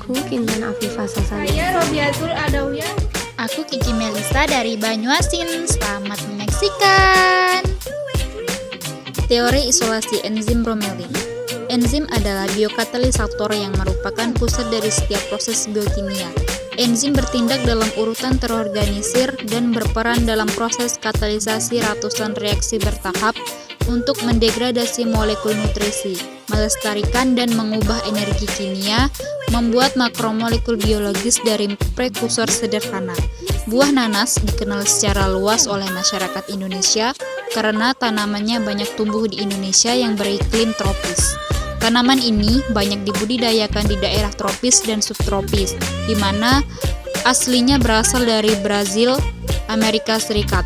Aku Kintan Afifah Sasali. Saya Robiatul Adawiyah. Aku Kiki Melisa dari Banyuasin. Selamat menyaksikan teori isolasi enzim bromelin. Enzim adalah biokatalisator yang merupakan pusat dari setiap proses biokimia. Enzim bertindak dalam urutan terorganisir dan berperan dalam proses katalisasi ratusan reaksi bertahap untuk mendegradasi molekul nutrisi, melestarikan dan mengubah energi kimia, membuat makromolekul biologis dari prekursor sederhana. Buah nanas dikenal secara luas oleh masyarakat Indonesia karena tanamannya banyak tumbuh di Indonesia yang beriklim tropis. Tanaman ini banyak dibudidayakan di daerah tropis dan subtropis, di mana aslinya berasal dari Brazil, Amerika Serikat.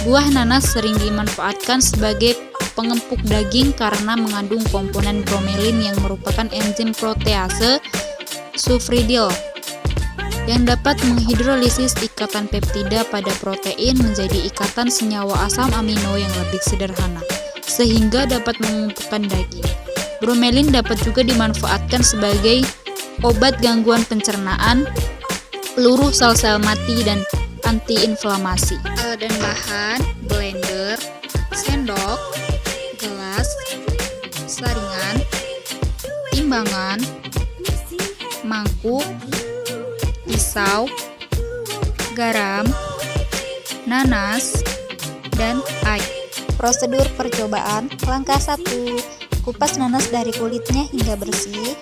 Buah nanas sering dimanfaatkan sebagai pengempuk daging karena mengandung komponen bromelin yang merupakan enzim protease sufridil yang dapat menghidrolisis ikatan peptida pada protein menjadi ikatan senyawa asam amino yang lebih sederhana, sehingga dapat mengumpulkan daging. Bromelin dapat juga dimanfaatkan sebagai obat gangguan pencernaan, peluru sel-sel mati, dan antiinflamasi. Alat dan bahan: blender, sendok, gelas, saringan, timbangan, mangkuk, pisau, garam, nanas, dan air. Prosedur percobaan. Langkah 1. Kupas nanas dari kulitnya hingga bersih.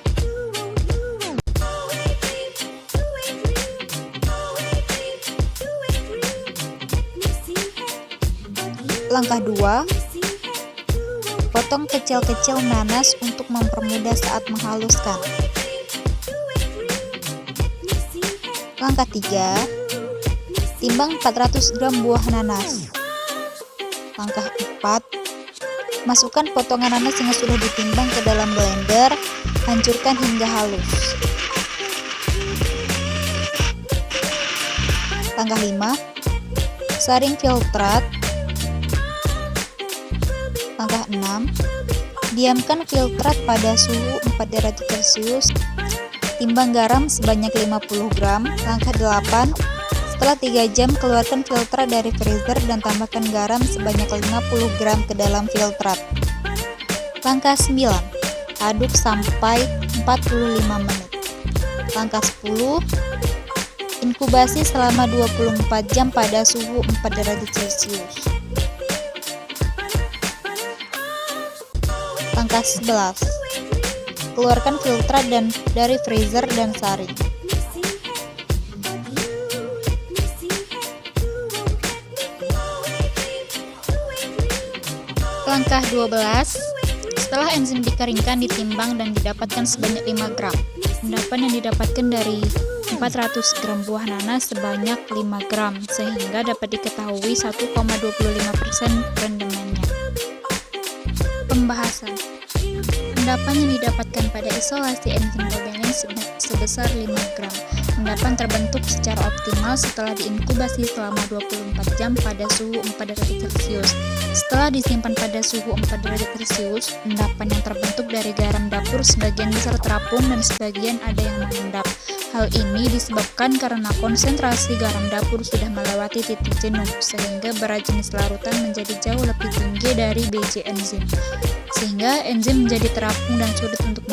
Langkah 2. Potong kecil-kecil nanas untuk mempermudah saat menghaluskan. Langkah 3. Timbang 400 gram buah nanas. Langkah 4. Masukkan potongan nanas yang sudah ditimbang ke dalam blender, hancurkan hingga halus. Langkah 5. Saring filtrat. Langkah 6. Diamkan filtrat pada suhu 4 derajat Celcius. Timbang garam sebanyak 50 gram. Langkah 8. Setelah 3 jam, keluarkan filtrat dari freezer dan tambahkan garam sebanyak 50 gram ke dalam filtrat. Langkah 9. Aduk sampai 45 menit. Langkah 10. Inkubasi selama 24 jam pada suhu 4 derajat Celcius. Langkah 11. Keluarkan filtrat dari freezer dan saring. Langkah 12. Setelah enzim dikeringkan, ditimbang dan didapatkan sebanyak 5 gram. Endapan yang didapatkan dari 400 gram buah nanas sebanyak 5 gram, sehingga dapat diketahui 1,25% rendemennya. Pembahasan. Endapan yang didapatkan pada isolasi enzim bromelin sebesar 5 gram. Endapan terbentuk secara optimal setelah diinkubasi selama 24 jam pada suhu 4 derajat Celcius. Setelah disimpan pada suhu 4 derajat Celcius, endapan yang terbentuk dari garam dapur sebagian besar terapung dan sebagian ada yang mengendap. Hal ini disebabkan karena konsentrasi garam dapur sudah melewati titik jenuh, sehingga berat jenis larutan menjadi jauh lebih tinggi dari biji enzim, sehingga enzim menjadi terapung dan sulit untuk